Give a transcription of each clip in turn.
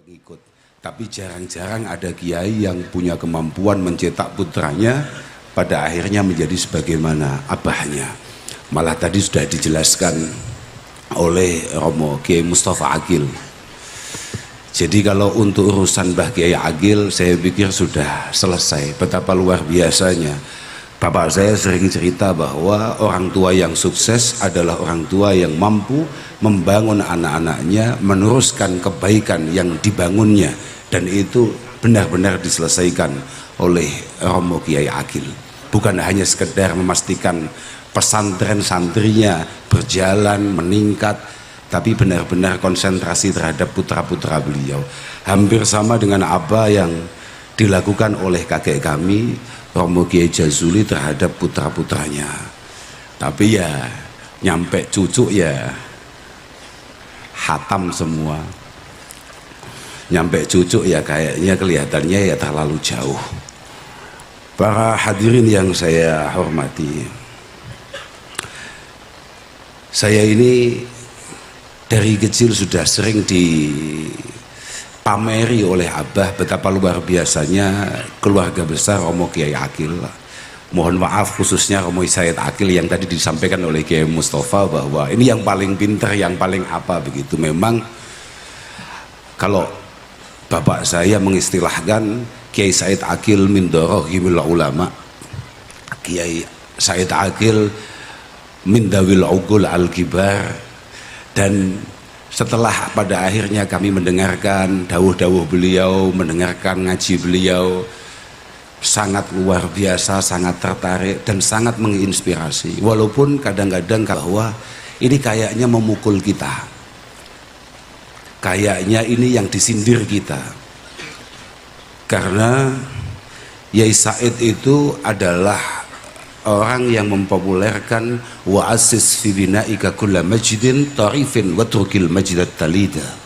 pengikut. Tapi jarang-jarang ada kiai yang punya kemampuan mencetak putranya pada akhirnya menjadi sebagaimana abahnya. Malah tadi sudah dijelaskan oleh Romo Kiai Mustafa Agil. Jadi kalau untuk urusan Mbah Kiai Agil saya pikir sudah selesai. Betapa luar biasanya. Bapak saya sering cerita bahwa orang tua yang sukses adalah orang tua yang mampu membangun anak-anaknya, meneruskan kebaikan yang dibangunnya, dan itu benar-benar diselesaikan oleh Romo Kiai Agil. Bukan hanya sekedar memastikan pesantren santrinya berjalan meningkat, tapi benar-benar konsentrasi terhadap putra-putra beliau. Hampir sama dengan apa yang dilakukan oleh kakek kami Romo Kiai Jazuli terhadap putra-putranya. Tapi ya nyampe cucu ya hatam semua. Nyampe cucu ya kayaknya kelihatannya ya terlalu jauh. Para hadirin yang saya hormati, saya ini dari kecil sudah sering dipameri oleh Abah betapa luar biasanya keluarga besar Romo Kiai Agil. Mohon maaf khususnya Romo Said Agil yang tadi disampaikan oleh Kiai Mustafa bahwa ini yang paling pintar, yang paling apa begitu. Memang kalau bapak saya mengistilahkan Kiai Said Agil min darahimil ulama, Kiai Said Agil min dawil ugul al-kibar. Dan setelah pada akhirnya kami mendengarkan dawuh-dawuh beliau, mendengarkan ngaji beliau, sangat luar biasa, sangat tertarik dan sangat menginspirasi. Walaupun kadang-kadang bahwa ini kayaknya memukul kita, kayaknya ini yang disindir kita, karena Yai Said itu adalah orang yang mempopulerkan wa asis fi binaika kulla majdin tarifin wa trukil majdat talida.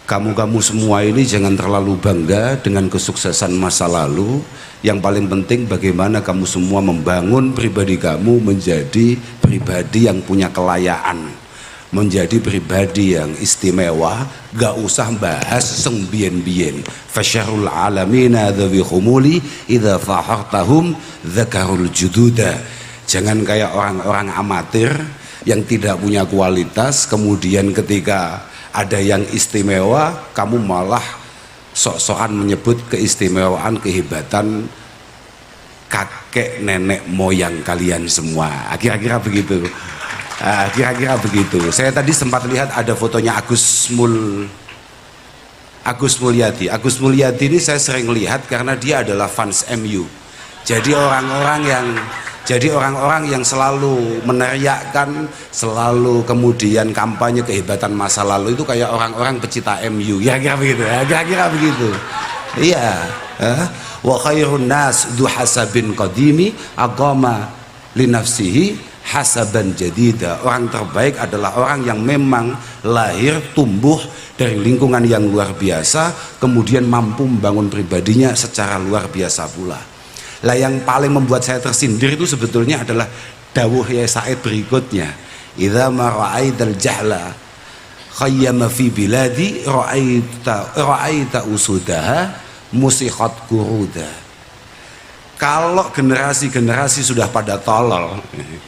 Kamu semua ini jangan terlalu bangga dengan kesuksesan masa lalu. Yang paling penting bagaimana kamu semua membangun pribadi kamu menjadi pribadi yang punya kelayaan, menjadi pribadi yang istimewa. Gak usah bahas seng bien-bien. Fasyarul alamina dhawi khumuli idha fahartahum dhakarul jududa. Jangan kayak orang-orang amatir yang tidak punya kualitas, kemudian ketika ada yang istimewa kamu malah sok-sokan menyebut keistimewaan, kehebatan kakek nenek moyang kalian semua. Kira-kira begitu. Kira-kira begitu. Saya tadi sempat lihat ada fotonya Agus Mulyadi. Agus Mulyadi ini saya sering lihat karena dia adalah fans MU. Jadi orang-orang yang selalu meneriakkan, selalu kemudian kampanye kehebatan masa lalu itu kayak orang-orang pecinta MU. Kira-kira begitu. Kira-kira begitu. Iya. Wa khairun nas du hasabin qadimi aqama li nafsihi hasaban jadida. Orang terbaik adalah orang yang memang lahir tumbuh dari lingkungan yang luar biasa, kemudian mampu membangun pribadinya secara luar biasa pula. Lah yang paling membuat saya tersindir itu sebetulnya adalah dawuh Yai Said berikutnya, idza ma ra'aital jahla khayyama fi biladi ra'aita usudaha musiqat kuruda. Kalau generasi-generasi sudah pada tolol,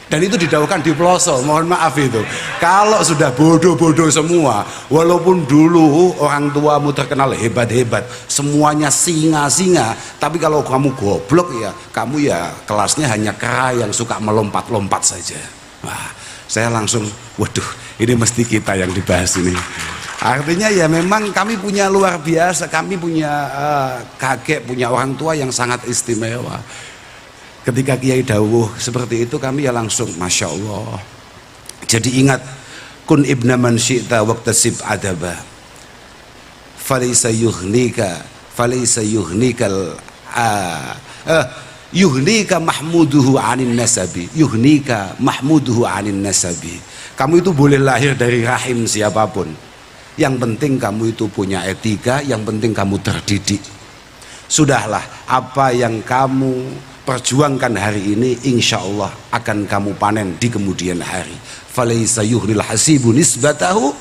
dan itu didawuhkan di pelosok, mohon maaf itu, kalau sudah bodoh-bodoh semua, walaupun dulu orang tuamu terkenal hebat-hebat, semuanya singa-singa, tapi kalau kamu goblok ya, kamu ya kelasnya hanya kera yang suka melompat-lompat saja. Wah, saya langsung, waduh, ini mesti kita yang dibahas ini. Artinya ya memang kami punya luar biasa, kami punya kakek, punya orang tua yang sangat istimewa. Ketika Kiai dawuh seperti itu kami ya langsung Masya Allah. Jadi ingat, kun ibna man syi'ta waqtasib adaba falaysa yuhnika yuhnika mahmuduhu anin nasabi, yuhnika mahmuduhu anin nasabi. Kamu itu boleh lahir dari rahim siapapun, yang penting kamu itu punya etika, yang penting kamu terdidik. Sudahlah, apa yang kamu perjuangkan hari ini insya Allah akan kamu panen di kemudian hari. Falaysa yuhril hasibu nisbatahu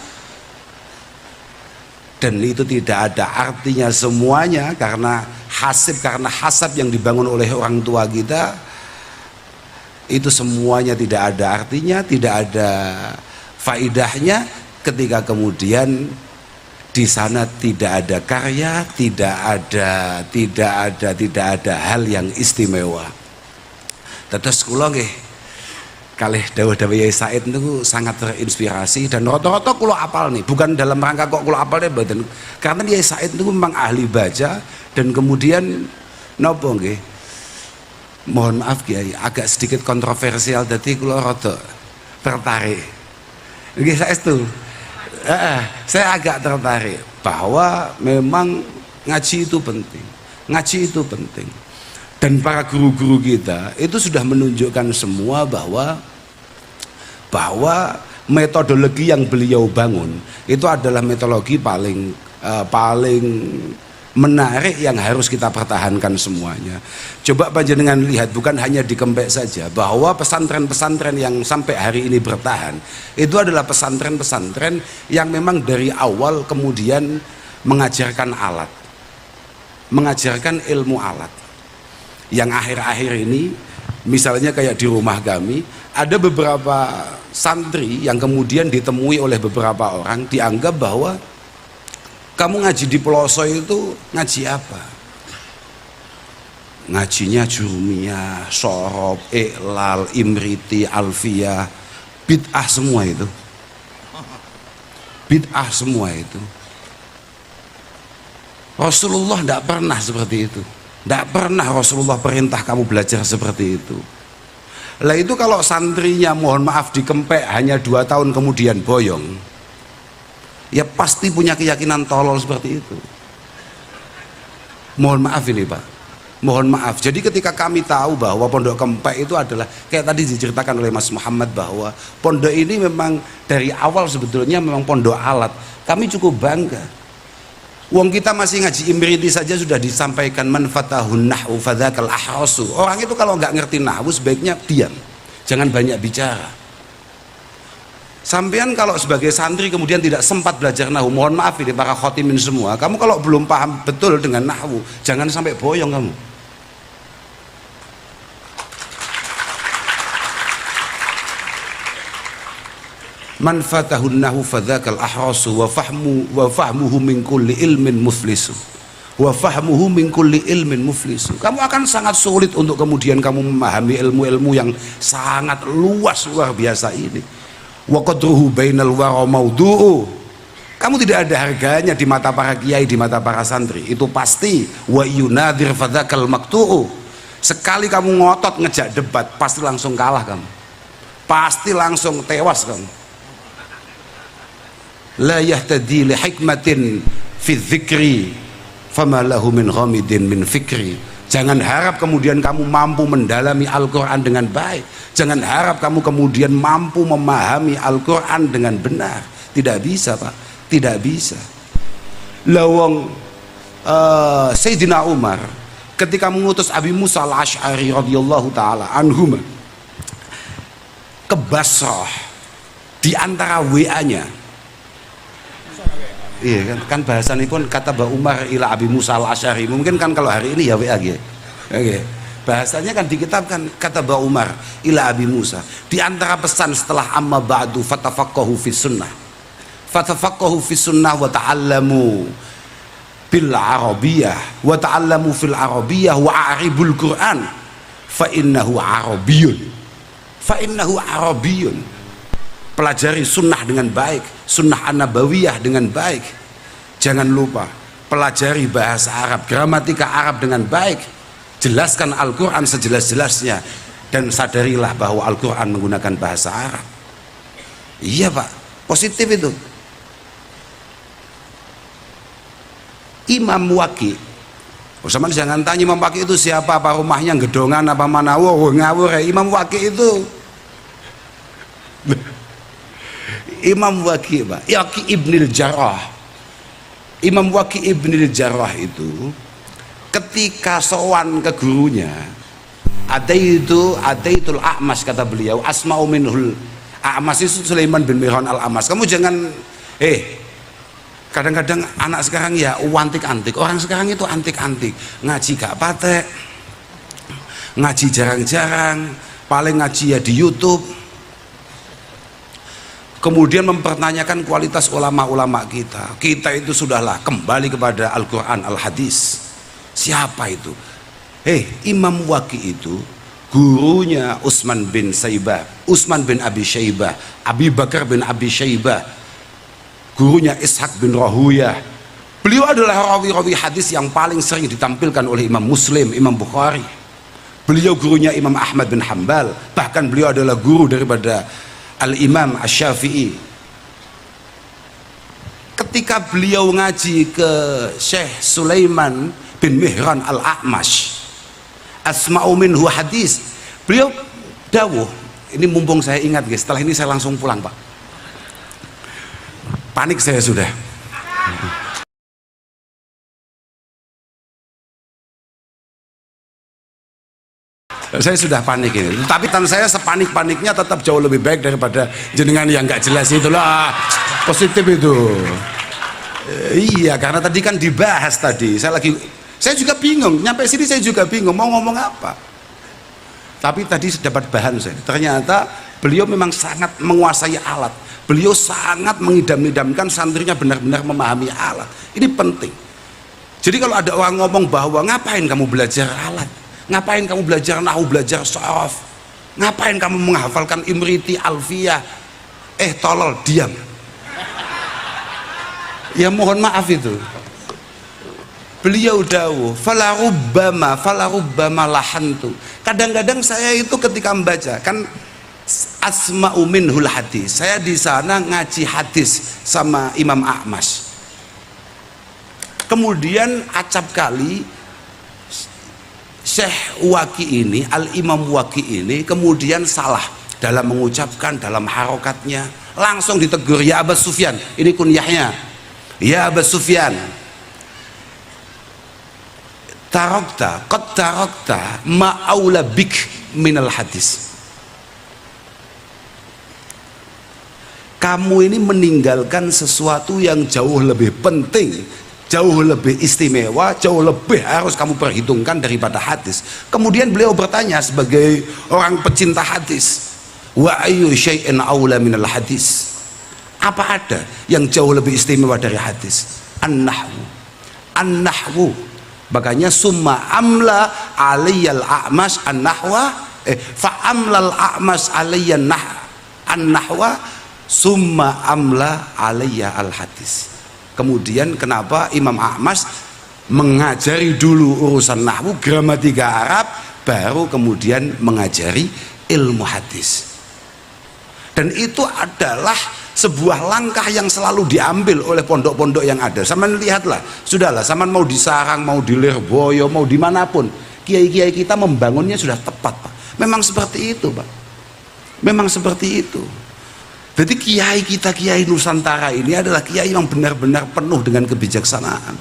dan itu tidak ada artinya semuanya, karena hasab yang dibangun oleh orang tua kita itu semuanya tidak ada artinya, tidak ada faidahnya ketika kemudian di sana tidak ada karya, tidak ada hal yang istimewa. Terus kula nggih kalih dawuh-dawuh Yai Said niku sangat terinspirasi, dan rata-rata kula apal nih, bukan dalam rangka kok kula apal mboten, karena Yai Said niku memang ahli baca, dan kemudian napa nggih, mohon maaf Kiai, agak sedikit kontroversial, dadi kula rada tertarik nggih saestu. Saya agak tertarik bahwa memang ngaji itu penting, dan para guru-guru kita itu sudah menunjukkan semua bahwa metodologi yang beliau bangun itu adalah metodologi paling menarik yang harus kita pertahankan semuanya. Coba panjenengan lihat, bukan hanya di Kempek saja, bahwa pesantren-pesantren yang sampai hari ini bertahan itu adalah pesantren-pesantren yang memang dari awal kemudian mengajarkan ilmu alat. Yang akhir-akhir ini misalnya kayak di rumah kami ada beberapa santri yang kemudian ditemui oleh beberapa orang, dianggap bahwa kamu ngaji di pelosok itu ngaji apa? Ngajinya Jurumiyah, Sorob, Iqlal, Imriti, Alfiyah, bid'ah semua itu. Rasulullah tidak pernah seperti itu. Tidak pernah Rasulullah perintah kamu belajar seperti itu. Lah itu kalau santrinya mohon maaf di Kempek hanya 2 tahun kemudian boyong, ya pasti punya keyakinan tolol seperti itu. Mohon maaf ini Pak, mohon maaf. Jadi ketika kami tahu bahwa Pondok Kempek itu adalah kayak tadi diceritakan oleh Mas Muhammad, bahwa pondok ini memang dari awal sebetulnya memang pondok alat, kami cukup bangga. Wong kita masih ngaji Imriti saja sudah disampaikan man fatahun nahwu fadzakal ahrasu. Orang itu kalau nggak ngerti nahwu sebaiknya diam, jangan banyak bicara. Sampean kalau sebagai santri kemudian tidak sempat belajar nahwu, mohon maaf ini para khotimin semua, kamu kalau belum paham betul dengan nahwu, jangan sampai boyong kamu. Man fatahun nahwu fadzakal ahrasu wa fahmuhu min kulli ilmin muflisu. Kamu akan sangat sulit untuk kemudian kamu memahami ilmu-ilmu yang sangat luas luar biasa ini. Wa qadruhu bainal wara maudu'u. Kamu tidak ada harganya di mata para kiai, di mata para santri, itu pasti. Wa yunadir fadzakal maqtu'u. Sekali kamu ngotot ngejak debat, pasti langsung kalah kamu, pasti langsung tewas kamu. La yahtadi li hikmatin fi dzikri fama lahu min ghamidin min fikri. Jangan harap kemudian kamu mampu mendalami Al-Quran dengan baik, jangan harap kamu kemudian mampu memahami Al-Quran dengan benar. Tidak bisa Pak, tidak bisa. Lawang Sayyidina Umar ketika mengutus Abi Musa al-Ash'ari radhiyallahu ta'ala anhuma ke Basrah, di antara WA-nya, iya kan bahasan ini pun kata Mbak Umar ila Abi Musa al-Ash'ari, mungkin kan kalau hari ini ya WA gitu. Oke. Bahasanya kan dikitabkan kata Mbak Umar ila Abi Musa, di antara pesan setelah amma ba'du fatafaqahu fis sunnah wa ta'allamu bil arabiyyah wa ta'allamu fil arabiyyah wa a'ribul Qur'an fa innahu arabiyyun. Pelajari sunnah dengan baik, sunnah an-nabawiyah dengan baik. Jangan lupa pelajari bahasa Arab, gramatika Arab dengan baik. Jelaskan Al-Quran sejelas-jelasnya, dan sadarilah bahwa Al-Quran menggunakan bahasa Arab. Iya Pak, positif itu. Imam Waqi, sama jangan tanya Imam Waqi itu siapa, apa rumahnya Gedongan apa mana, ngawur ya. Imam Waqi itu Imam Waqi Pak, Yaqi Ibnil Jarrah. Imam Waqi Ibnil Jarrah itu ketika sowan ke gurunya, Adaitul A'mas, kata beliau, asma'u minhul A'mas itu Sulaiman bin Mihran al-A'mas. Kamu jangan Kadang-kadang anak sekarang ya antik-antik, orang sekarang itu antik-antik, ngaji gak patek, ngaji jarang-jarang, paling ngaji ya di YouTube. Kemudian mempertanyakan kualitas ulama-ulama kita. Kita itu sudahlah kembali kepada Al-Quran, Al-Hadis. Siapa itu? Imam Waqi itu gurunya Utsman bin Abi Syaibah, Abi Bakar bin Abi Syaibah, gurunya Ishaq bin Rahuyah. Beliau adalah rawi-rawi hadis yang paling sering ditampilkan oleh Imam Muslim, Imam Bukhari. Beliau gurunya Imam Ahmad bin Hanbal, bahkan beliau adalah guru daripada Al-Imam Asy-Syafi'i. Ketika beliau ngaji ke Syekh Sulaiman bin Mihran Al-A'mash, asma'u minhu hadis, beliau dawuh, ini mumpung saya ingat guys, setelah ini saya langsung pulang Pak, panik saya sudah. Saya sudah panik ini, tapi tan saya sepanik-paniknya tetap jauh lebih baik daripada jenengan yang nggak jelas itulah. Positif itu. Iya, karena tadi kan dibahas tadi. Saya juga bingung, nyampe sini saya juga bingung mau ngomong apa. Tapi tadi dapat bahan saya. Ternyata beliau memang sangat menguasai alat. Beliau sangat mengidam-idamkan santrinya benar-benar memahami alat. Ini penting. Jadi kalau ada orang ngomong bahwa ngapain kamu belajar alat? Ngapain kamu belajar nahwu, belajar sharaf? Ngapain kamu menghafalkan Imriti, Alfiyah? Tolol, diam. Ya mohon maaf itu. Beliau dawuh, falarubbama lahantu. Kadang-kadang saya itu ketika membaca kan asma'u minhul hadis. Saya di sana ngaji hadis sama Imam A'mash. Kemudian acap kali Syekh Waqi ini, Al-Imam Waqi ini kemudian salah dalam mengucapkan, dalam harokatnya, langsung ditegur, ya Aba Sufyan, ini kunyahnya, ya Aba Sufyan, qad tarakta ma'aula bik minal hadis. Kamu ini meninggalkan sesuatu yang jauh lebih penting, jauh lebih istimewa, jauh lebih harus kamu perhitungkan daripada hadis. Kemudian beliau bertanya sebagai orang pecinta hadis, wa ayyu syai'in aula minal hadis? Apa ada yang jauh lebih istimewa dari hadis? An-nahwu. Makanya summa amla aliyal a'mas an-nahwa, fa amlal a'mas aliyan an-nahwa summa amla aliyya al-hadis. Kemudian kenapa Imam A'mash mengajari dulu urusan nahwu, gramatika Arab, baru kemudian mengajari ilmu hadis. Dan itu adalah sebuah langkah yang selalu diambil oleh pondok-pondok yang ada. Saman lihatlah, sudahlah, saman mau di Sarang, mau di Lirboyo, mau dimanapun, kiai-kiai kita membangunnya sudah tepat Pak. Memang seperti itu Pak, memang seperti itu. Jadi kiai kita, kiai Nusantara ini adalah kiai yang benar-benar penuh dengan kebijaksanaan.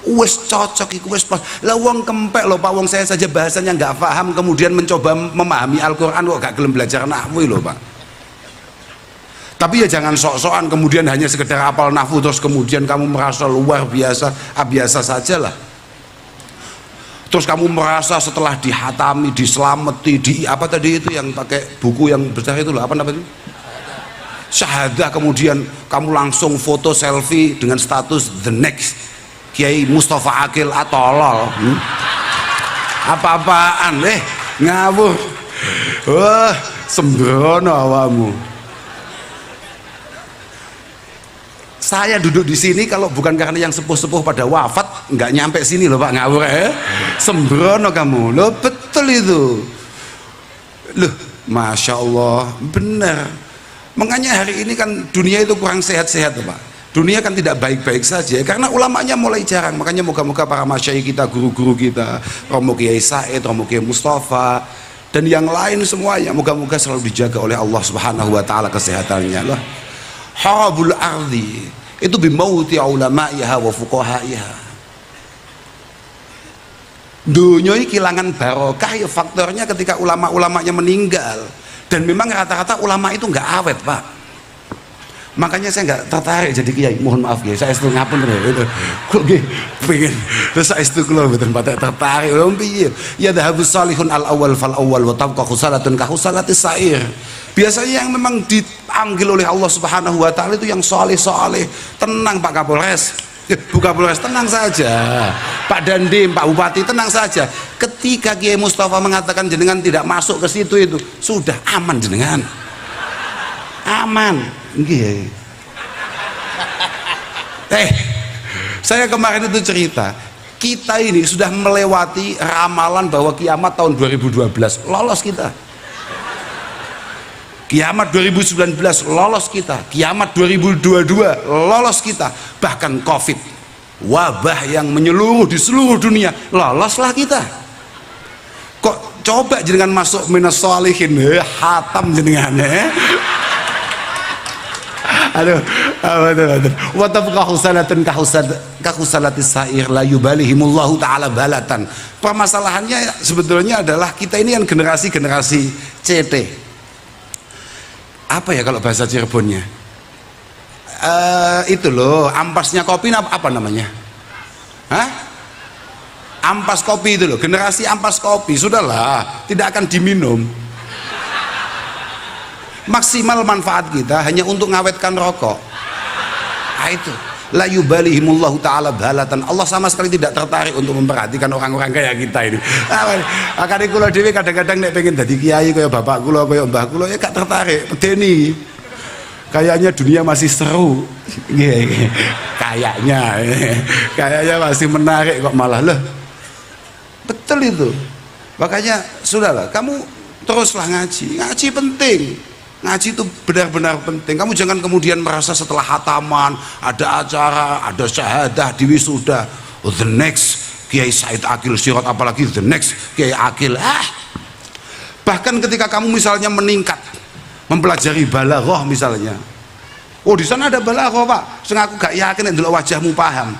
Wes cocok iku wes pas. Lah wong kempek loh Pak, wong saya saja bahasanya nggak paham kemudian mencoba memahami Al-Qur'an kok gak gelem belajar nahwu loh Pak. Tapi ya jangan sok-sokan kemudian hanya sekedar hafal nahwu terus kemudian kamu merasa luar biasa, biasa saja lah. Terus kamu merasa setelah dihatami, diselamati, apa tadi itu yang pakai buku yang besar itu loh, apa namanya? Syahadah, kemudian kamu langsung foto selfie dengan status the next Kiai Mustafa Akil atolol. Apa-apaan ngawur. Wah, sembrono awamu. Saya duduk di sini kalau bukan karena yang sepuh-sepuh pada wafat nggak nyampe sini loh Pak, ngawur sembrono kamu loh, betul itu loh, Masya Allah, benar. Makanya hari ini kan dunia itu kurang sehat-sehat Pak. Dunia kan tidak baik-baik saja karena ulamanya mulai jarang. Makanya moga-moga para masyayikh kita, guru-guru kita, Romo Kiai Said, Romo Kiai Mustafa dan yang lain semuanya, moga-moga selalu dijaga oleh Allah Subhanahu wa taala kesehatannya lah. Harabul ardi itu bimauti ulamaiha wa fuqahaiha. Dunia ini kehilangan barokah ya faktornya ketika ulama-ulamanya meninggal. Dan memang rata-rata ulama itu nggak awet Pak. Makanya saya nggak tertarik jadi kiai, mohon maaf ya, saya itu ngapun itu kok nggih pengen terus saya itu kula mboten patek tertarik lho piye ya dhahabus salihun al awal fal awal wa tabqa khusalatun ka khusalatis sair. Biasanya yang memang dipanggil oleh Allah Subhanahu wa taala itu yang saleh-saleh. Tenang Pak Kapolres, Bu Kapolres tenang saja, Pak Dandim, Pak Bupati tenang saja. Ketika Kiai Mustafa mengatakan jenengan tidak masuk ke situ itu sudah aman jenengan. Aman. Nggih. Saya kemarin itu cerita, kita ini sudah melewati ramalan bahwa kiamat tahun 2012 lolos kita. Kiamat 2019 lolos kita, kiamat 2022 lolos kita, bahkan Covid, wabah yang menyeluruh di seluruh dunia, loloslah kita. Kok coba jenengan masuk minas sholihin, hatam jenengan aduh, betul. Wa tabqa husalatun ka husalatis sair la yubalihimullahu taala balatan. Permasalahannya sebetulnya adalah kita ini kan generasi CT. Apa ya kalau bahasa Cirebonnya? Itu loh, ampasnya kopi apa namanya? Hah? Ampas kopi itu loh, generasi ampas kopi. Sudahlah, tidak akan diminum. Maksimal manfaat kita hanya untuk ngawetkan rokok. Nah itu la yubalihimullahu ta'ala balatan. Allah sama sekali tidak tertarik untuk memperhatikan orang-orang kayak kita ini. Akare kula dhewe kadang-kadang nek pengen dadi kiai kaya bapak kula kaya mbah kula ya gak tertarik. Pedeni. Kayaknya dunia masih seru. Kayaknya masih menarik kok malah loh. Betul itu. Makanya sudahlah, kamu teruslah ngaji. Ngaji penting. Ngaji itu benar-benar penting. Kamu jangan kemudian merasa setelah hataman ada acara, ada syahadah di wisuda, the next Kiai Said Akil Sirot, apalagi the next Kiai Akil. Bahkan ketika kamu misalnya meningkat mempelajari balaghah misalnya, oh di sana ada balaghah Pak, aku gak yakin nek delok wajahmu paham.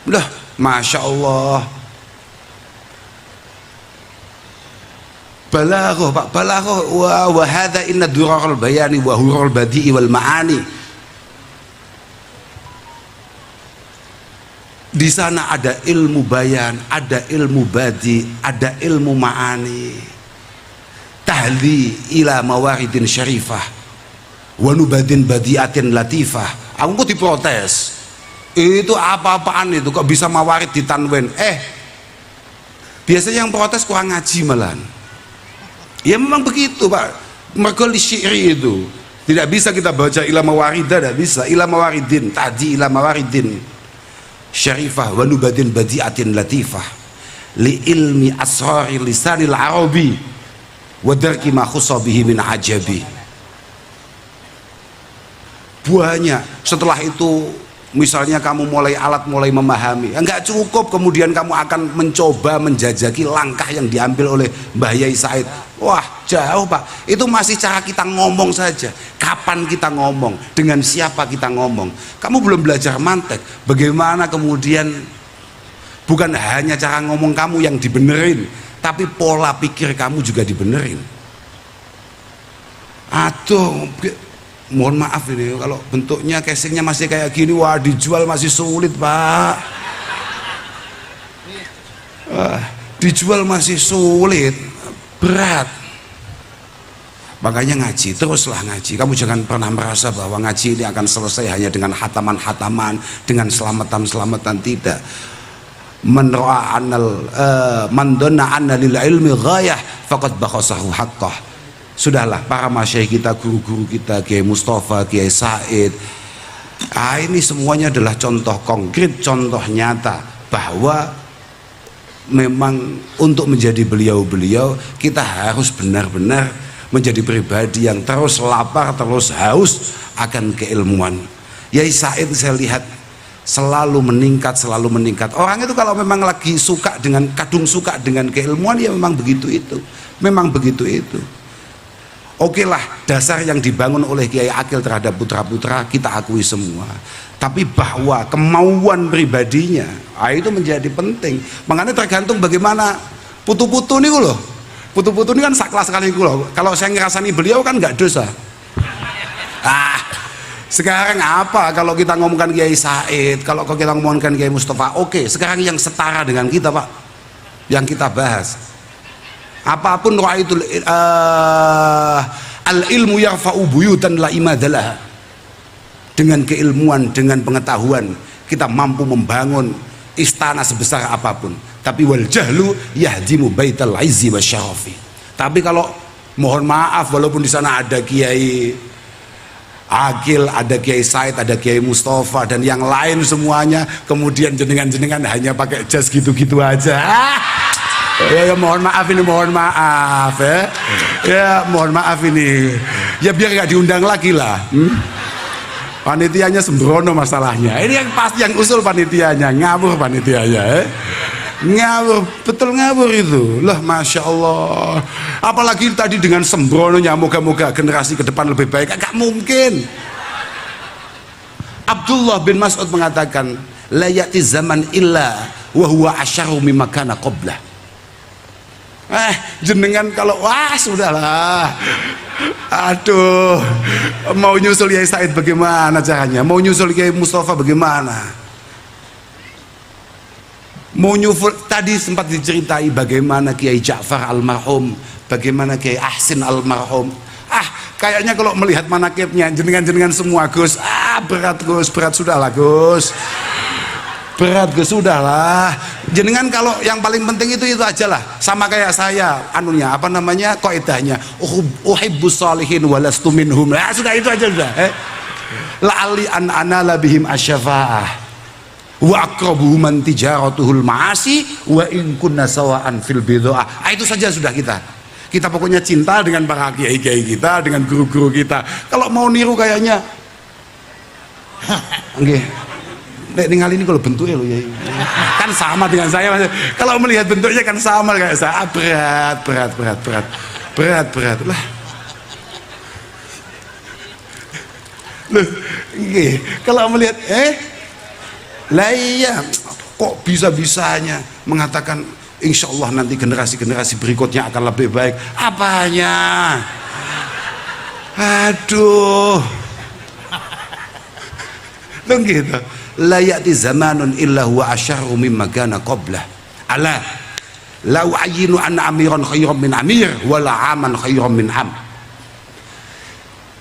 Udah, masya Allah. Balaghah Pak, balaghah wa hadza inna dural bayani wa hurul badi'i wal ma'ani. Di sana ada ilmu bayan, ada ilmu badi, ada ilmu ma'ani. Tahli ila mawaridin syarifah wa nubadin badiatin latifah. Aku kok diprotes. Itu apa-apaan itu kok bisa mawarid ditanwin? Biasanya yang protes kurang ngaji malahan. Ya memang begitu Pak, mergo syi'ri itu tidak bisa kita baca ila mawarida, tidak bisa ila mawaridin, tadi ila mawaridin syarifah wa nubadin badiatin latifah li ilmi asrari lisanil arabi wa darki ma khussa bihi min ajabi. Buahnya setelah itu misalnya kamu mulai memahami, enggak cukup kemudian kamu akan mencoba menjajaki langkah yang diambil oleh Mbah Yai Said. Wah jauh Pak, itu masih cara kita ngomong saja. Kapan kita ngomong, dengan siapa kita ngomong. Kamu belum belajar mantek, bagaimana kemudian bukan hanya cara ngomong kamu yang dibenerin, tapi pola pikir kamu juga dibenerin. Aduh, mohon maaf ini kalau bentuknya casingnya masih kayak gini, wah dijual masih sulit Pak. Dijual masih sulit, berat. Makanya ngaji, teruslah ngaji. Kamu jangan pernah merasa bahwa ngaji ini akan selesai hanya dengan hataman-hataman, dengan selamatan-selamatan. Tidak. Man ra'a annal man dhanna anna lil ilmi ghayah faqad bakhasahu haqqah. Sudahlah, para masyayikh kita, guru-guru kita, Kiai Mustafa, Kiai Said, ini semuanya adalah contoh konkret, contoh nyata bahwa memang untuk menjadi beliau-beliau kita harus benar-benar menjadi pribadi yang terus lapar, terus haus akan keilmuan. Kiai Said saya lihat selalu meningkat. Orang itu kalau memang lagi kadung suka dengan keilmuan, ya memang begitu itu. Oke lah, dasar yang dibangun oleh Kiai Akil terhadap putra-putra kita akui semua. Tapi bahwa kemauan pribadinya, itu menjadi penting. Makanya tergantung bagaimana putu-putu ini loh. Putu-putu ini kan saklas sekali loh. Kalau saya ngerasani beliau kan nggak dosa. Ah, sekarang apa kalau kita ngomongkan Kiai Said, kalau kita ngomongkan Kiai Mustafa, oke, sekarang yang setara dengan kita Pak, yang kita bahas apapun ra'aitul al ilmu yarfa'u buyutan la imadalah. Dengan keilmuan, dengan pengetahuan kita mampu membangun istana sebesar apapun, tapi wal jahlu yahdimu baital izzi wasyarafi. Tapi kalau mohon maaf, walaupun di sana ada Kiai Akil, ada Kiai Said, ada Kiai Mustafa dan yang lain semuanya, kemudian jenengan hanya pakai jas gitu-gitu aja. Ya, mohon maaf ini, mohon maaf ya mohon maaf ini ya, biar nggak diundang lagi lah. Panitianya sembrono masalahnya. Ini yang pasti, yang usul panitianya ngawur, panitianya ngawur, betul ngawur itu lah, masya Allah. Apalagi tadi dengan sembrononya, moga-moga generasi ke depan lebih baik. Gak mungkin. Abdullah bin Mas'ud mengatakan, la ya'ti zaman illa wa huwa asyaru mimma kana qablah. Jenengan kalau wah sudahlah, aduh, mau nyusul Kiai Said bagaimana caranya, mau nyusul Kiai Mustafa bagaimana, mau nyusul, tadi sempat diceritai bagaimana Kiai Ja'far almarhum, bagaimana Kiai Ahsin almarhum. Kayaknya kalau melihat manakibnya jenengan semua Gus, berat Gus, berat, sudahlah Gus, berat Gus, sudahlah. Jenengan kalau yang paling penting itu aja lah, sama kayak saya anunya, apa namanya, kaidahnya uhibbus salihin walastu minhum. Sudah itu aja sudah. La'ali an anala bihim asyafa'ah wa aqrabuhum man tijaratuhul ma'asi wa in kunna sawa'an fil bid'ah. Itu saja sudah kita pokoknya cinta dengan para kiai-kiai kita, dengan guru-guru kita. Kalau mau niru kayaknya nggih, tinggal ini kalau bentuknya loh ya, kan sama dengan saya. Kalau melihat bentuknya kan sama kayak saya. Berat lah. Loh, kalau melihat lah iya, kok bisa-bisanya mengatakan insya Allah nanti generasi-generasi berikutnya akan lebih baik. Apanya? Aduh, loh gitu. La ya'ti zamanun illa huwa asyarru mimma kana qablah. Ala lau ayyinu anna amiran khairan min amir wala aman khairan min am.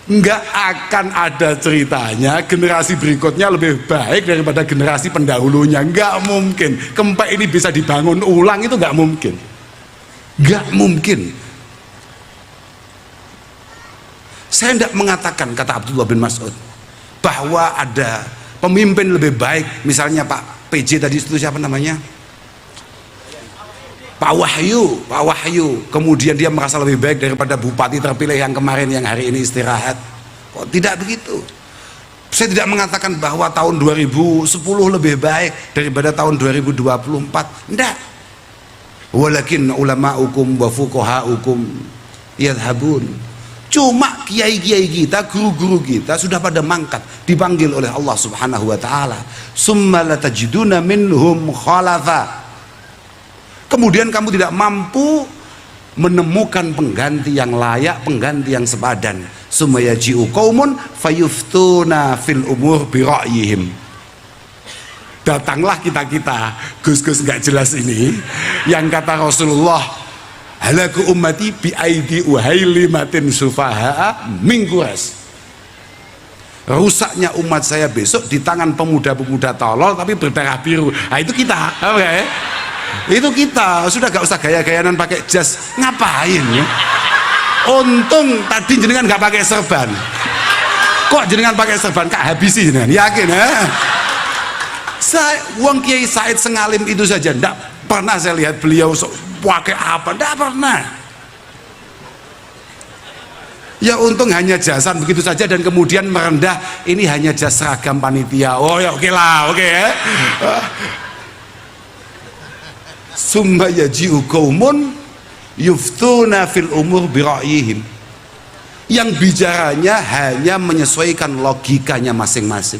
Enggak akan ada ceritanya generasi berikutnya lebih baik daripada generasi pendahulunya. Enggak mungkin. Kempek ini bisa dibangun ulang, itu enggak mungkin. Enggak mungkin. Saya tidak mengatakan, kata Abdullah bin Mas'ud, bahwa ada pemimpin lebih baik, misalnya Pak PJ tadi itu siapa namanya, Pak Wahyu, kemudian dia merasa lebih baik daripada bupati terpilih yang kemarin, yang hari ini istirahat. Kok tidak begitu? Saya tidak mengatakan bahwa tahun 2010 lebih baik daripada tahun 2024, tidak. Walakin ulama'ukum wa fuqaha'ukum yadhabun. Cuma kiai-kiai kita, guru-guru kita sudah pada mangkat, dipanggil oleh Allah Subhanahu wa taala. Summa latajiduna minhum khalafa. Kemudian kamu tidak mampu menemukan pengganti yang layak, pengganti yang sepadan. Summa yaji'u qaumun fayuftuna fil umur bi ra'yihim. Datanglah kita-kita, Gus-gus enggak jelas ini, yang kata Rasulullah, halaku ummati bi aidi uhailimatin sufaha min Quraisy. Rusaknya umat saya besok di tangan pemuda-pemuda tolol tapi berdarah biru. Itu kita, okay? Itu kita, sudah gak usah gaya-gayanan pakai jas, ngapain ya? Untung tadi jenengan gak pakai serban. Kok jenengan pakai serban, kak habisi jenengan, yakin ya? Wong Kiai Said sengalim itu saja, ndak pernah saya lihat beliau pakai apa, ndak pernah. Ya untung hanya jasan begitu saja, dan kemudian merendah, ini hanya jas seragam panitia. Oh ya oke lah, oke ya. Summa yaji'u qaumun yuftuna fil umur bi ra'yihim. Yang bicaranya hanya menyesuaikan logikanya masing-masing.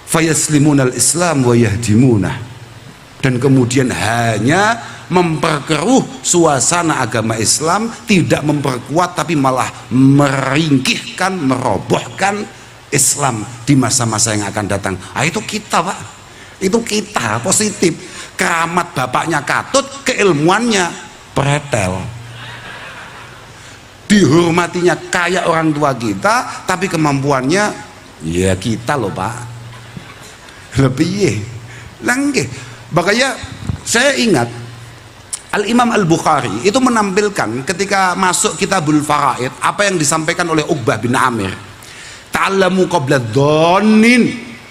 Fayaslimunal Islam wa yahdimuna. Dan kemudian hanya memperkeruh suasana agama Islam, tidak memperkuat tapi malah meringkihkan, merobohkan Islam di masa-masa yang akan datang. Itu kita, Pak, itu kita positif. Keramat bapaknya katut, keilmuannya pretel. Dihormatinya kayak orang tua kita, tapi kemampuannya ya kita loh, Pak, lebih langge. Makanya saya ingat Al-Imam Al-Bukhari itu menampilkan ketika masuk Kitabul Faraid apa yang disampaikan oleh Uqbah bin Amir. Ta'allamu qabla dhannin,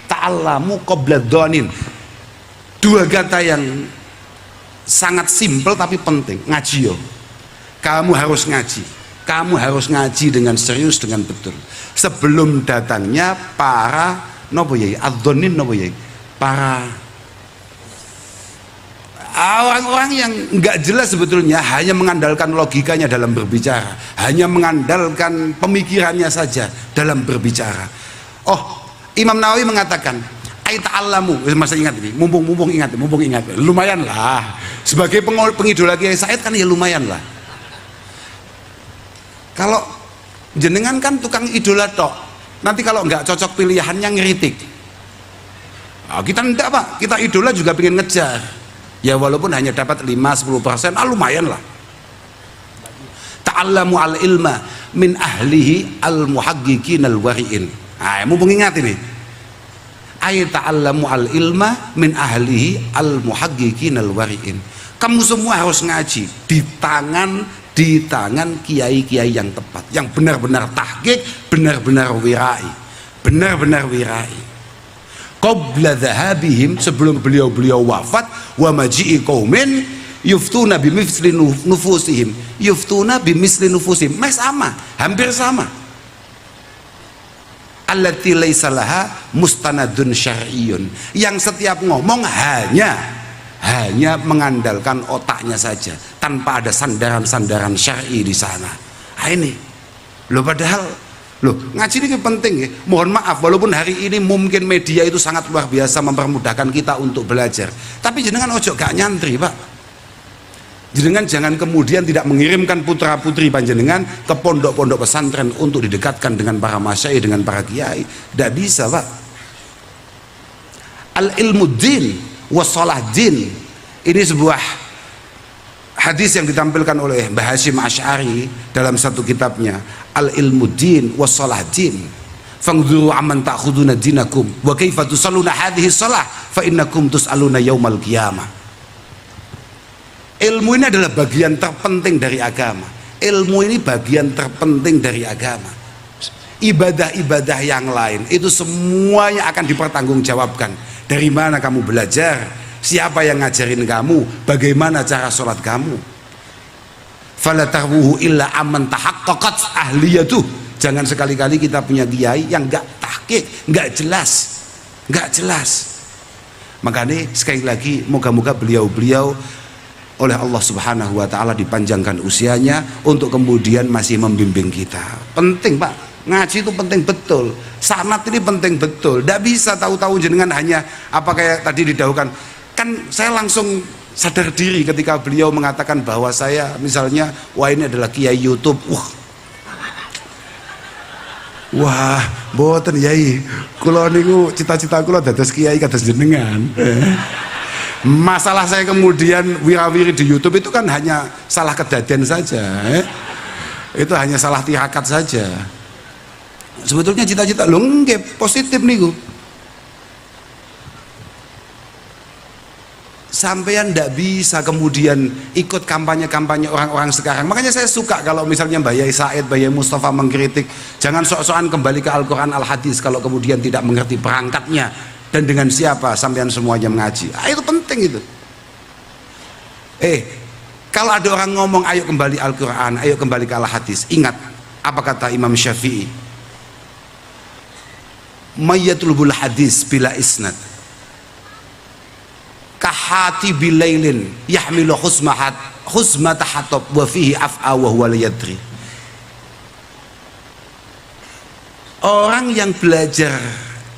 ta'allamu qabla dhannin. Dua kata yang sangat simpel tapi penting. Ngaji yo, kamu harus ngaji, kamu harus ngaji dengan serius, dengan betul sebelum datangnya para nopo yai adzonnin, nopo yai, para orang-orang yang nggak jelas sebetulnya, hanya mengandalkan logikanya dalam berbicara, hanya mengandalkan pemikirannya saja dalam berbicara. Oh, Imam Nawawi mengatakan ta'allamu, masa ingat ini, mumpung ingat, lumayan lah sebagai pengidola Kiai Said kan, ya lumayan lah. Kalau jenengan kan tukang idola tok, nanti kalau nggak cocok pilihannya ngeritik. Nah, kita enggak, Pak, kita idola juga pengen ngejar. Ya walaupun hanya dapat 5-10%, lumayan lah. Ta'allamu al-ilma min ahlihi al-muhaqqiqin al-wari'in. Mumpung ingat ini. Ta'allamu al-ilma min ahlihi al-muhaqqiqin al-wari'in. Kamu semua harus ngaji di tangan kiai-kiai yang tepat, yang benar-benar tahqiq, benar-benar wirai, qabla dhahabihim, sebelum beliau wafat, wa maji'i qaumin yuftuna bimisli nufusihim, sama, hampir sama, allati laisa laha mustanadun syar'iyyun, yang setiap ngomong hanya mengandalkan otaknya saja tanpa ada sandaran-sandaran syar'i di sana. Ini loh, padahal ngaji ini penting ya. Mohon maaf, walaupun hari ini mungkin media itu sangat luar biasa mempermudahkan kita untuk belajar, tapi jenengan ojo gak nyantri, Pak. Jenengan jangan kemudian tidak mengirimkan putra putri panjenengan ke pondok-pondok pesantren untuk didekatkan dengan para masyayikh, dengan para kiai. Tidak bisa, Pak. Al-ilmu din wassalah din, ini sebuah hadis yang ditampilkan oleh Mbah Hashim Asy'ari dalam satu kitabnya, Al-ilmu din wassalah din, fangzuru amman ta'khuduna dinakum wa kaifa tusalluna hadhihi shalah fa innakum tus'aluna yaumal qiyamah. Ilmu ini adalah bagian terpenting dari agama. Ilmu ini bagian terpenting dari agama. Ibadah-ibadah yang lain itu semuanya akan dipertanggungjawabkan. Dari mana kamu belajar, siapa yang ngajarin kamu, bagaimana cara sholat kamu. Fala tarwuhu illa amman tahaqqaqat ahliyatuh. Jangan sekali-kali kita punya kiai yang enggak tahqiq, enggak jelas. Makanya sekali lagi, moga-moga beliau-beliau oleh Allah Subhanahu wa taala dipanjangkan usianya untuk kemudian masih membimbing kita. Penting, Pak. Ngaji itu penting betul. Sanad ini penting betul. Tidak bisa tahu-tahu jenengan hanya apa kayak tadi didahulukan. Kan saya langsung sadar diri ketika beliau mengatakan bahwa saya misalnya, wah ini adalah kiai YouTube. Wah, mboten yai. Kula niku cita-cita kula dados kiai kados jenengan. Masalah saya kemudian wirawiri di YouTube itu kan hanya salah kedaden saja. Itu hanya salah tirakat saja. Sebetulnya cita-cita lho nggih positif niku. Sampean ndak bisa kemudian ikut kampanye-kampanye orang-orang sekarang. Makanya saya suka kalau misalnya Mbak Yai Said, Mbak Yai Mustafa mengkritik, jangan sok-sokan kembali ke Al-Quran Al-Hadis kalau kemudian tidak mengerti perangkatnya dan dengan siapa sampean semuanya mengaji. Itu penting itu. Kalau ada orang ngomong ayo kembali Al-Quran, ayo kembali ke Al-Hadis, ingat apa kata Imam Syafi'i, mayyatlubul hadis bila isnad kahati bilailin yahmilu khusmata hatab wa fihi af'a wa huwa la yadri. Orang yang belajar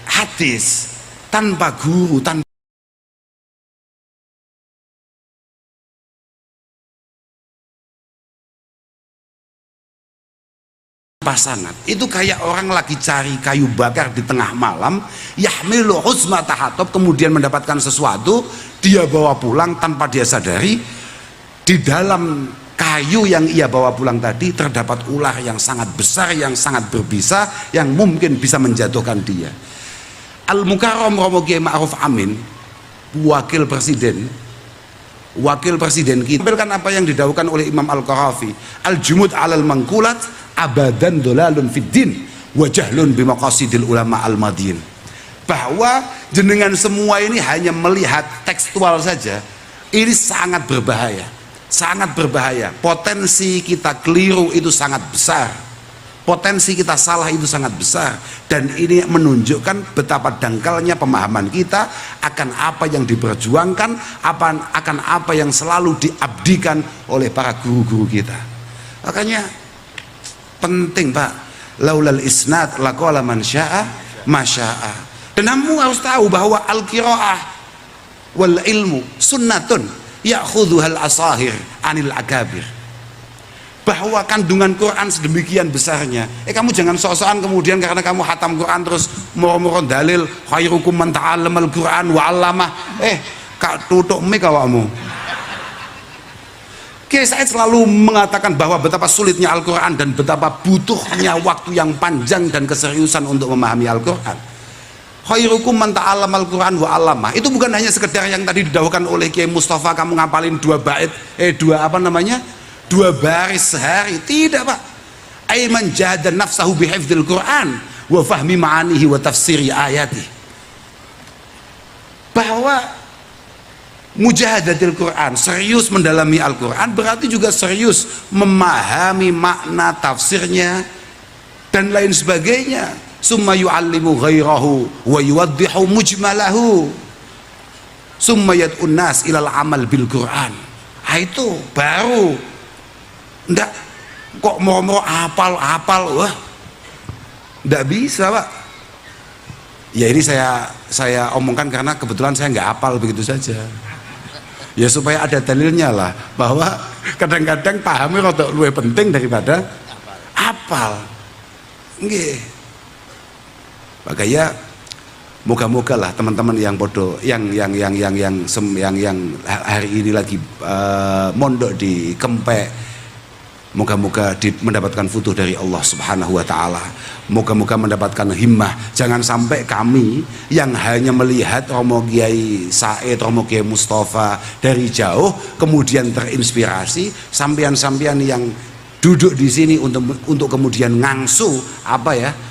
hadis tanpa guru, tanpa tanpa sanad. Itu kayak orang lagi cari kayu bakar di tengah malam, yahmilu huzmata hatab, kemudian mendapatkan sesuatu, dia bawa pulang tanpa dia sadari di dalam kayu yang ia bawa pulang tadi terdapat ular yang sangat besar, yang sangat berbisa, yang mungkin bisa menjatuhkan dia. Al-Mukarram Romo Kiai Ma'ruf Amin, wakil presiden kita, tampilkan apa yang didawukan oleh Imam Al-Qarafi, al-jumud alal mangkulat abadan dolalun fiddin wa jahlun bimaqasidil ulama al-madin. Bahwa jenengan semua ini hanya melihat tekstual saja, ini sangat berbahaya, sangat berbahaya. Potensi kita keliru itu sangat besar, potensi kita salah itu sangat besar, dan ini menunjukkan betapa dangkalnya pemahaman kita akan apa yang diperjuangkan, akan apa yang selalu diabdikan oleh para guru-guru kita. Makanya penting Pak, laulal isnad laqala man syaa masyaa. Dan kamu harus tahu bahwa al-qiraah wal ilmu sunnatun ya'khudhuhal asahir anil akabir. Bahwa kandungan Quran sedemikian besarnya, kamu jangan sok-sokan kemudian karena kamu hatam Quran terus moro-moro dalil khairukum man ta'allamal Quran wa 'allamah, kak tutuk mik awakmu. Kiai Said selalu mengatakan bahwa betapa sulitnya Al-Quran dan betapa butuhnya waktu yang panjang dan keseriusan untuk memahami Al-Quran. Khairukum man ta'allamal Quran wa 'allamah, itu bukan hanya sekedar yang tadi didawukan oleh Kiai Mustafa, kamu ngapalin dua baris sehari. Tidak Pak. Aiman jahada nafsahu bihifdzil Quran wa fahmi ma'anihi wa tafsiri ayati. Bahwa mujahadatil Quran, serius mendalami Al-Quran, berarti juga serius memahami makna tafsirnya dan lain sebagainya. Summa yu'allimu ghairahu wa yuwaddihu mujmalahu summa yad'un nas ilal amal bil Quran. Itu baru. Ndak kok mau hafal, wah ndak bisa Pak. Ya ini saya omongkan karena kebetulan saya nggak hafal begitu saja. Ya supaya ada dalilnya lah, bahwa kadang-kadang pahamnya rada luwih penting daripada hafal. Nggih. Makanya moga-moga lah teman-teman yang bodoh, yang hari ini lagi mondok di Kempek, moga-moga mendapatkan futuh dari Allah Subhanahu wa Ta'ala. Moga-moga mendapatkan himmah. Jangan sampai kami yang hanya melihat Romo Kiai Said, Romo Kiai Mustafa dari jauh kemudian terinspirasi, sampean-sampean yang duduk di sini untuk kemudian ngangsu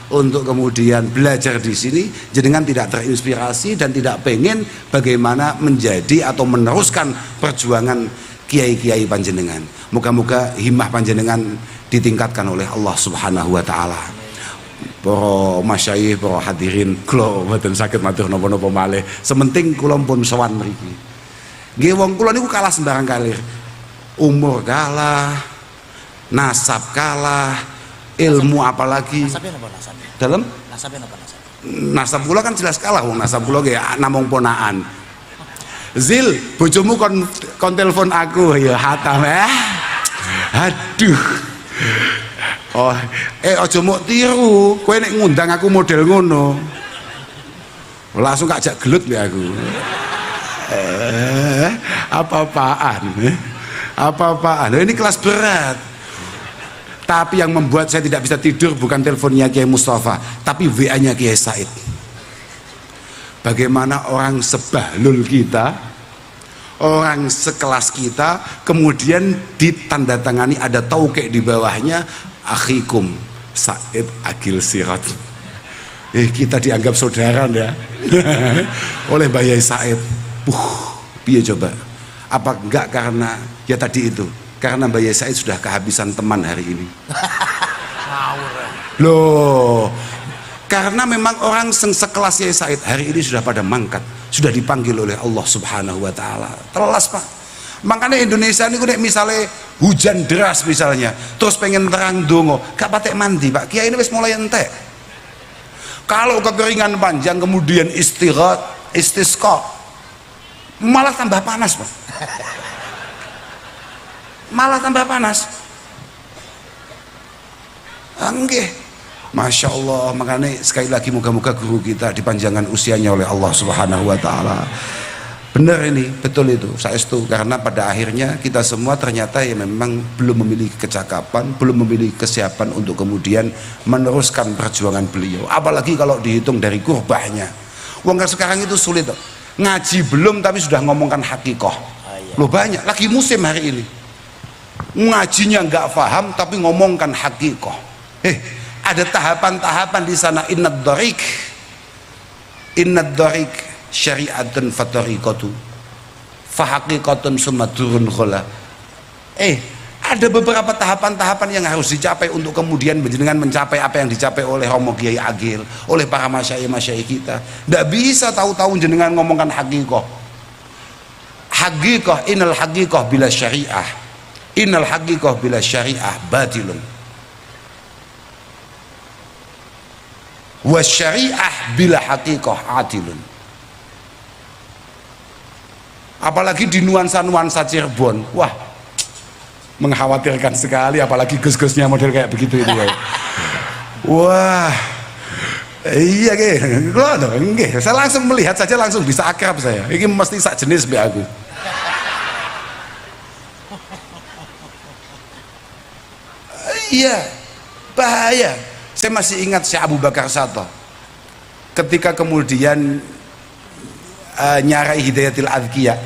untuk kemudian belajar di sini, jenengan tidak terinspirasi dan tidak pengen bagaimana menjadi atau meneruskan perjuangan kiai-kiai panjenengan. Moga-moga himmah panjenengan ditingkatkan oleh Allah Subhanahu wa Ta'ala. Para masyayikh, para hadirin, kula mboten saged matur napa-napa malih. Sementing kula pun sowan mriki. Nggih, wong kula niku kalah sembarang kalir. Umur kalah, nasab kalah, ilmu apalagi. Dalam nasab kula kan jelas kalah, wong nasab kula nggih namung ponaan. Zil, bojomu kon telepon aku ya hatam aduh. Oh, aja mok tiru, kowe nek ngundang aku model ngono. Langsung kajak gelut ya aku. Apa-apaan. Ini kelas berat. Tapi yang membuat saya tidak bisa tidur bukan teleponnya Kiai Mustafa, tapi WA-nya Kiai Said. Bagaimana orang sebahlul kita, orang sekelas kita, kemudian ditandatangani ada tauqi di bawahnya, akhikum Said Agil Sirat. Kita dianggap saudara ya oleh Mbah Yai Said. Piye coba? Apa enggak karena ya tadi itu? Karena Mbah Yai Said sudah kehabisan teman hari ini. Loh, karena memang orang sekelas Yai Said hari ini sudah pada mangkat, sudah dipanggil oleh Allah Subhanahu wa Ta'ala. Telas Pak. Makanya Indonesia ini nek misalnya hujan deras misalnya, terus pengen terang dongo, gak patek mandi Pak. Kiai ini wis mulai entek. Kalau kekeringan panjang kemudian istisqa, malah tambah panas Pak. Malah tambah panas. Nggih. Masya Allah, makanya sekali lagi moga-moga guru kita dipanjangkan usianya oleh Allah Subhanahu wa Ta'ala. Benar ini, betul itu, saestu, karena pada akhirnya kita semua ternyata ya memang belum memiliki kecakapan, belum memiliki kesiapan untuk kemudian meneruskan perjuangan beliau. Apalagi kalau dihitung dari kurbahnya. Wong sekarang itu sulit, ngaji belum tapi sudah ngomongkan hakikoh. Loh banyak, lagi musim hari ini. Ngajinya nggak paham tapi ngomongkan hakikoh. Ada tahapan-tahapan di sana. Innad dharik syari'atun fatariqatu fahaqiqatun sumadurun khola. Ada beberapa tahapan-tahapan yang harus dicapai untuk kemudian jenengan mencapai apa yang dicapai oleh Romo Kiai Agil, oleh para masyayikh kita. Tidak bisa tahu-tahu jenengan ngomongkan hakikoh. Hakikoh, innal hakikoh bila syariah, innal hakikoh bila syariah batilun, wa syariah bila hakikoh atilun. Apalagi di nuansa-nuansa Cirebon, wah mengkhawatirkan sekali, apalagi gus-gusnya model kayak begitu itu ya. Wah iya nggih, saya langsung melihat saja langsung bisa akrab saya. Ini mesti sak jenis be aku. Iya, bahaya. Saya masih ingat Syekh Abu Bakar Sato ketika kemudian nyarai Hidayatul Adhkiya,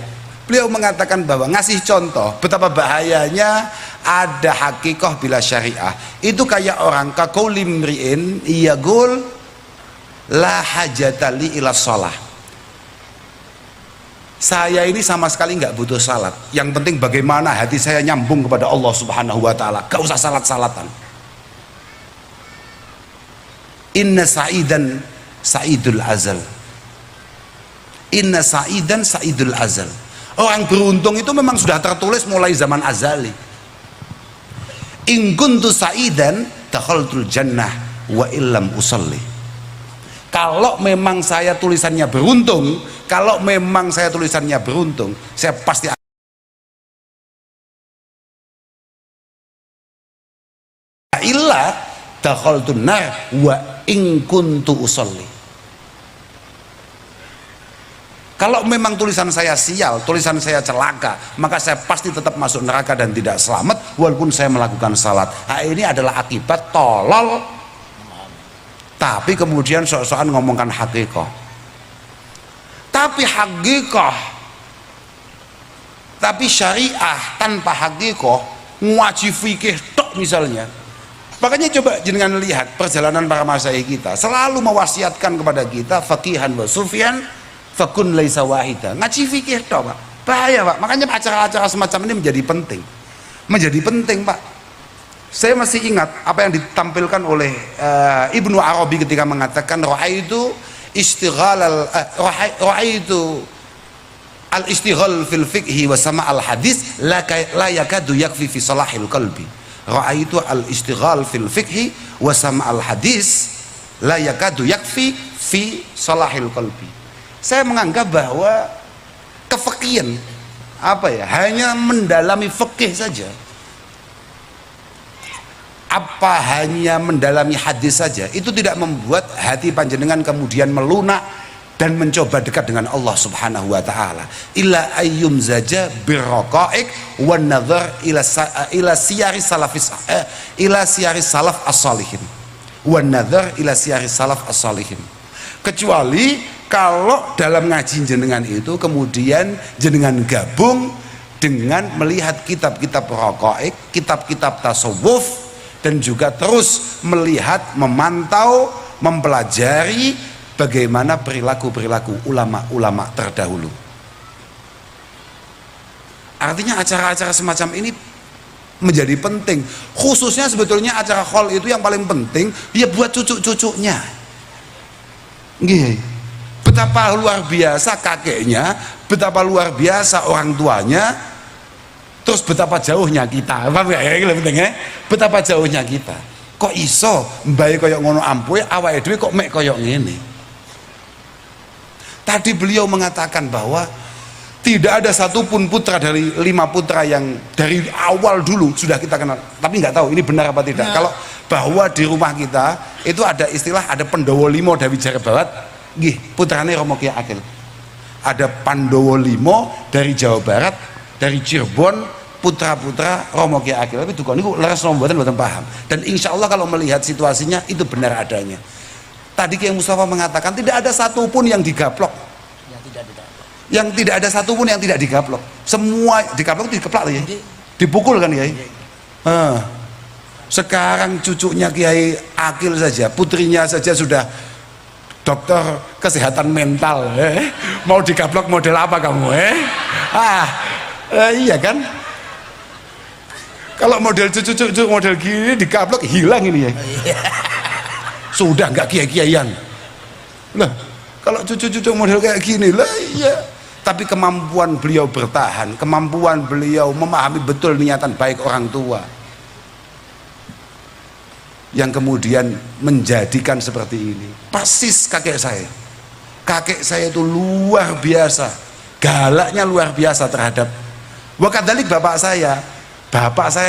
beliau mengatakan bahwa ngasih contoh betapa bahayanya ada hakikoh bila syariah. Itu kayak orang kakaulim ri'in iyagul la hajatali ila sholah. Saya ini sama sekali nggak butuh salat, yang penting bagaimana hati saya nyambung kepada Allah Subhanahu wa Ta'ala, gak usah salat-salatan. Inna sa'idan sa'idul azal, inna sa'idan sa'idul azal. Orang beruntung itu memang sudah tertulis mulai zaman azali. In kuntu sa'idan dakhaltul jannah wa illam usalli. Kalau memang saya tulisannya beruntung, kalau memang saya tulisannya beruntung, saya pasti illa dakhaltun nar wa in kuntu usalli. Kalau memang tulisan saya sial, tulisan saya celaka, maka saya pasti tetap masuk neraka dan tidak selamat walaupun saya melakukan salat. Nah, ini adalah akibat tolol, tapi kemudian sok-sokan ngomongkan hakikoh. Tapi hakikoh, tapi syariah tanpa hakikoh, ngaji fikih tok misalnya. Makanya coba jenengan lihat perjalanan para masyayikh kita selalu mewasiatkan kepada kita faqihan wa sufyan fakun laisa wahida. Ngaji fikih toh Pak, bahaya Pak. Makanya acara-acara semacam ini menjadi penting Pak. Saya masih ingat apa yang ditampilkan oleh Ibnu Arabi ketika mengatakan ra'aitu al-istighal fil fiqhi wa sama al hadis la yakadu yakfi fi salahil qalbi. Ra'aitu al-istighal fil fiqhi wa sama al hadis la yakadu yakfi fi salahil qalbi. Saya menganggap bahwa kefikihan hanya mendalami fikih saja, hanya mendalami hadis saja, itu tidak membuat hati panjenengan kemudian melunak dan mencoba dekat dengan Allah Subhanahu wa Ta'ala. Illa ayyum zaja birraqaiq wan nadhar ila siyari salaf as-salihin wan nadhar ila siyari salaf as-salihin. Kecuali kalau dalam ngaji jenengan itu kemudian jenengan gabung dengan melihat kitab-kitab raqaiq, kitab-kitab tasawuf, dan juga terus melihat, memantau, mempelajari bagaimana perilaku-perilaku ulama-ulama terdahulu. Artinya acara-acara semacam ini menjadi penting, khususnya sebetulnya acara khol itu yang paling penting ya buat cucu-cucunya. Betapa luar biasa kakeknya, betapa luar biasa orang tuanya, terus betapa jauhnya kita. Paham ya? Betapa jauhnya kita. Kok iso mbae koyok ngono ampuhe, awake dhewe kok mek koyok ngene. Tadi beliau mengatakan bahwa Tidak ada satupun putra dari 5 putra yang dari awal dulu sudah kita kenal. Tapi nggak tahu ini benar apa tidak. Kalau bahwa di rumah kita itu ada istilah, ada Pendowo Limo dari Jawa Barat, gih putrane Romo Kiai Agil. Ada Pandowo Limo dari Jawa Barat, dari Cirebon, putra-putra Romo Kiai Agil. Tapi dukun niku leres mboten paham. Dan insya Allah kalau melihat situasinya itu benar adanya. Tadi Kiai Mustafa mengatakan tidak ada satupun yang digaplok. Yang tidak ada satupun yang tidak digaplok. Semua digaplok, dikeplak ya, dipukul kan ya. Sekarang cucunya Kiai Akil saja, putrinya saja sudah dokter kesehatan mental. Mau digaplok model apa kamu? Iya kan? Kalau model cucu-cucu model gini digaplok hilang ini ya. Sudah nggak kiai-kiaian. Lah, kalau cucu-cucu model kayak gini lah iya. Tapi kemampuan beliau bertahan, kemampuan beliau memahami betul niatan baik orang tua yang kemudian menjadikan seperti ini. Persis kakek saya itu luar biasa, galaknya luar biasa terhadap wakadalik bapak saya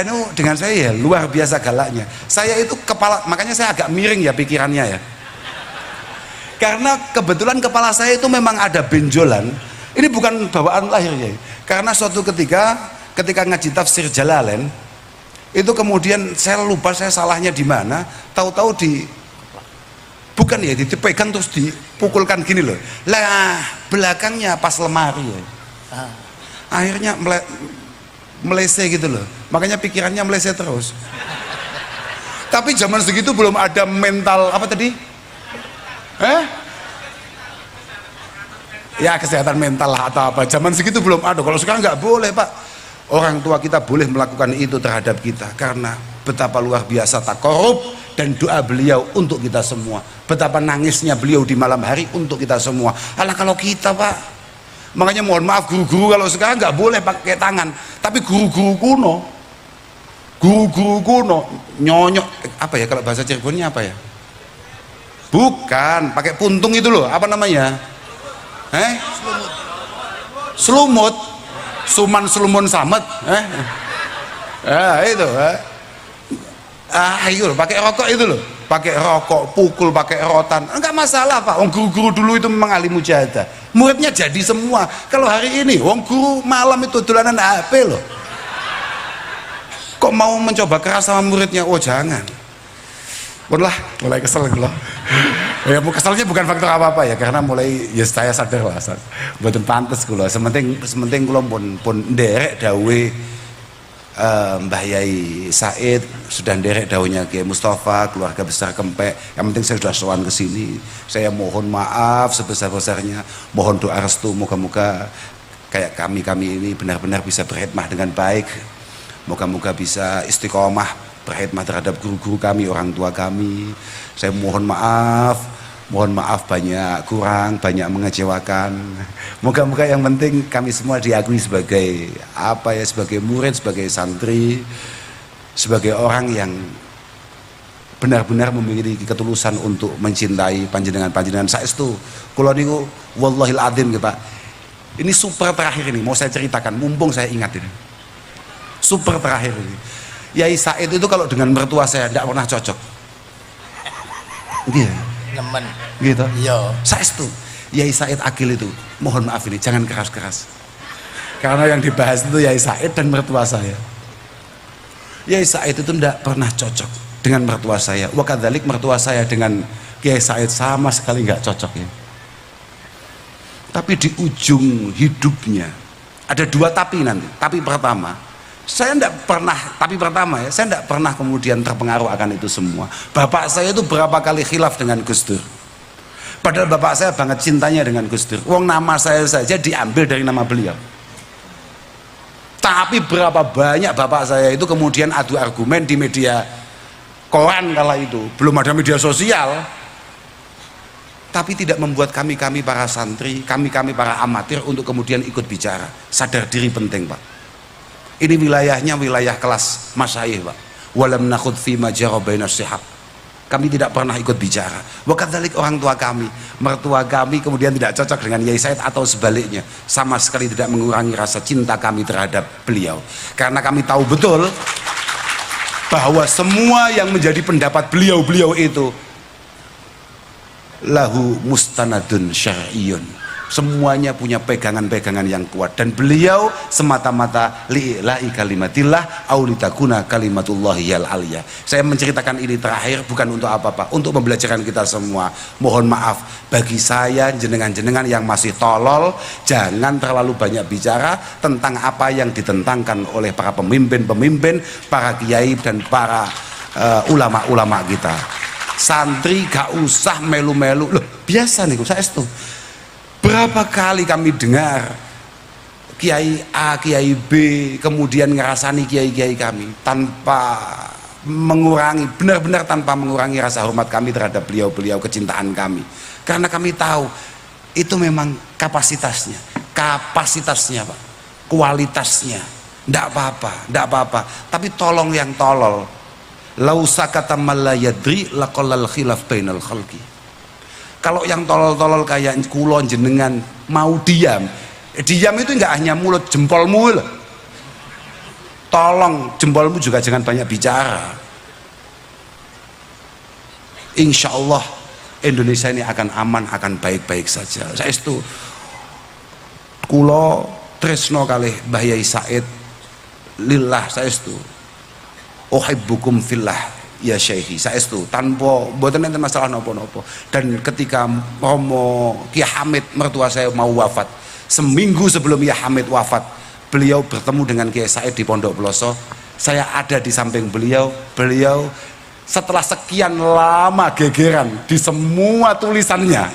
itu dengan saya ya luar biasa galaknya. Saya itu kepala, makanya saya agak miring ya pikirannya ya, karena kebetulan kepala saya itu memang ada benjolan. Ini bukan bawaan lahir ya, karena suatu ketika ngaji tafsir Jalalain itu kemudian saya lupa saya salahnya di mana, tahu-tahu bukan ya dipegang terus dipukulkan gini loh, lah belakangnya pas lemari ya, akhirnya melese gitu loh, makanya pikirannya melese terus. Tapi zaman segitu belum ada mental apa tadi? Ya kesehatan mental lah atau apa, zaman segitu belum ada. Kalau sekarang nggak boleh Pak, orang tua kita boleh melakukan itu terhadap kita karena betapa luar biasa takorup dan doa beliau untuk kita semua, betapa nangisnya beliau di malam hari untuk kita semua. Alah kalau kita Pak, makanya mohon maaf guru-guru kalau sekarang nggak boleh pakai tangan, tapi guru-guru kuno nyonyok apa ya, kalau bahasa Cirebonnya apa ya, bukan pakai puntung itu loh, apa namanya, selumut, suman selumun samet, itu, ayo pakai rokok itu loh, pakai rokok, pukul, pakai rotan, enggak masalah Pak. Wong guru-guru dulu itu memang ahli mujahadah, muridnya jadi semua. Kalau hari ini wong guru malam itu dolanan HP loh, kok mau mencoba keras sama muridnya? Oh jangan. Mulai kesel gitu loh. Ya keselnya bukan faktor apa-apa ya, karena mulai ya saya sadar lah, mboten pantes kula. Sementing kula pun nderek dawuhe Mbah Yai Said, sudah nderek dawuhnya Kiai Mustafa, keluarga besar Kempek. Yang penting saya sudah sowan ke sini. Saya mohon maaf sebesar-besarnya, mohon doa restu, moga-moga kayak kami ini benar-benar bisa berkhidmah dengan baik. Moga-moga bisa istiqomah berkhidmat terhadap guru-guru kami, orang tua kami. Saya mohon maaf banyak kurang, banyak mengecewakan. Moga-moga yang penting kami semua diakui sebagai apa ya, sebagai murid, sebagai santri, sebagai orang yang benar-benar memiliki ketulusan untuk mencintai panjenengan saestu. Kula niku wallahil adzim nggih Pak. Ini super terakhir ini mau saya ceritakan, mumpung saya ingat ini. Super terakhir ini. Yai Said itu kalau dengan mertua saya tidak pernah cocok. Iya. Nemen. Gitu. Iya. Saestu. Yai Said Agil itu, mohon maaf ini jangan keras-keras. Karena yang dibahas itu Yai Said dan mertua saya. Yai Said itu tidak pernah cocok dengan mertua saya. Wakadzalik mertua saya dengan Kiai Said sama sekali nggak cocok ya. Tapi di ujung hidupnya ada 2 tapi nanti. Tapi pertama, saya tidak pernah kemudian terpengaruh akan itu semua. Bapak saya itu berapa kali khilaf dengan Gus Dur, padahal bapak saya banget cintanya dengan Gus Dur. Wong nama saya saja diambil dari nama beliau. Tapi berapa banyak bapak saya itu kemudian adu argumen di media koran, kala itu belum ada media sosial, tapi tidak membuat kami para santri, kami para amatir untuk kemudian ikut bicara. Sadar diri penting Pak. Ini wilayahnya wilayah kelas masyayikh Pak. Walam nakhud fi ma jara bainas sihab. kami tidak pernah ikut bicara. Wakadzalik orang tua kami, mertua kami kemudian tidak cocok dengan Yai Said atau sebaliknya, sama sekali tidak mengurangi rasa cinta kami terhadap beliau. Karena kami tahu betul bahwa semua yang menjadi pendapat beliau itu lahu mustanadun syar'iyyun, semuanya punya pegangan-pegangan yang kuat, dan beliau semata-mata li'ila'i kalimatillah aulitakuna kalimatullahi yal aliyah. Saya menceritakan ini terakhir bukan untuk apa-apa, untuk pembelajaran kita semua. Mohon maaf bagi saya, jenengan-jenengan yang masih tolol, jangan terlalu banyak bicara tentang apa yang ditentangkan oleh para pemimpin-pemimpin, para kiai dan para ulama-ulama kita. Santri gak usah melu-melu. Loh, biasa nih saya itu. Berapa kali kami dengar Kiai A, Kiai B kemudian ngerasani kiai-kiai kami tanpa mengurangi, benar-benar tanpa mengurangi rasa hormat kami terhadap beliau-beliau, kecintaan kami. Karena kami tahu itu memang kapasitasnya Pak, kualitasnya. Tidak apa-apa. Tapi tolong yang tolol. Lau sakata man la yadri laqallal khilaf bainal khalqi. Kalau yang tolol-tolol kayak kulon jenengan mau diam itu enggak hanya mulut, jempolmu loh. Tolong jempolmu juga jangan banyak bicara. Insya Allah Indonesia ini akan aman, akan baik-baik saja. Saya itu kulo tresno kalih Mbah Yai Said lillah, saya itu uhibbukum fillah ya syekhi, saya itu tanpa mboten enten masalah nopo-nopo. Dan ketika Romo Ki Hamid mertua saya mau wafat, seminggu sebelum Ki Hamid wafat, beliau bertemu dengan Kiai Said di Pondok Pelosok. Saya ada di samping beliau setelah sekian lama gegeran di semua tulisannya,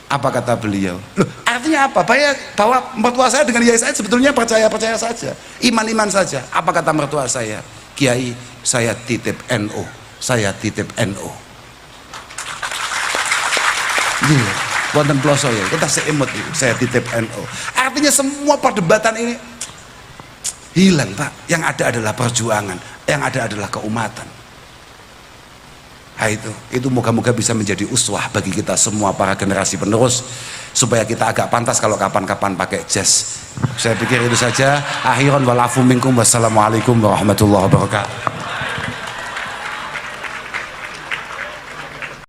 apa kata beliau? Loh, artinya apa? Bahwa mertua saya dengan Kiai Said sebetulnya percaya saja, iman saja. Apa kata mertua saya? Kiai, saya titip NU, iya, wonten ploso ya, kita seimut, saya titip NU. Artinya semua perdebatan ini hilang Pak. Yang ada adalah perjuangan, yang ada adalah keumatan. Nah, itu moga-moga bisa menjadi uswah bagi kita semua para generasi penerus, supaya kita agak pantas kalau kapan-kapan pakai jas. Saya pikir itu saja. Akhiran walafu minkum, wassalamualaikum warahmatullahi wabarakatuh.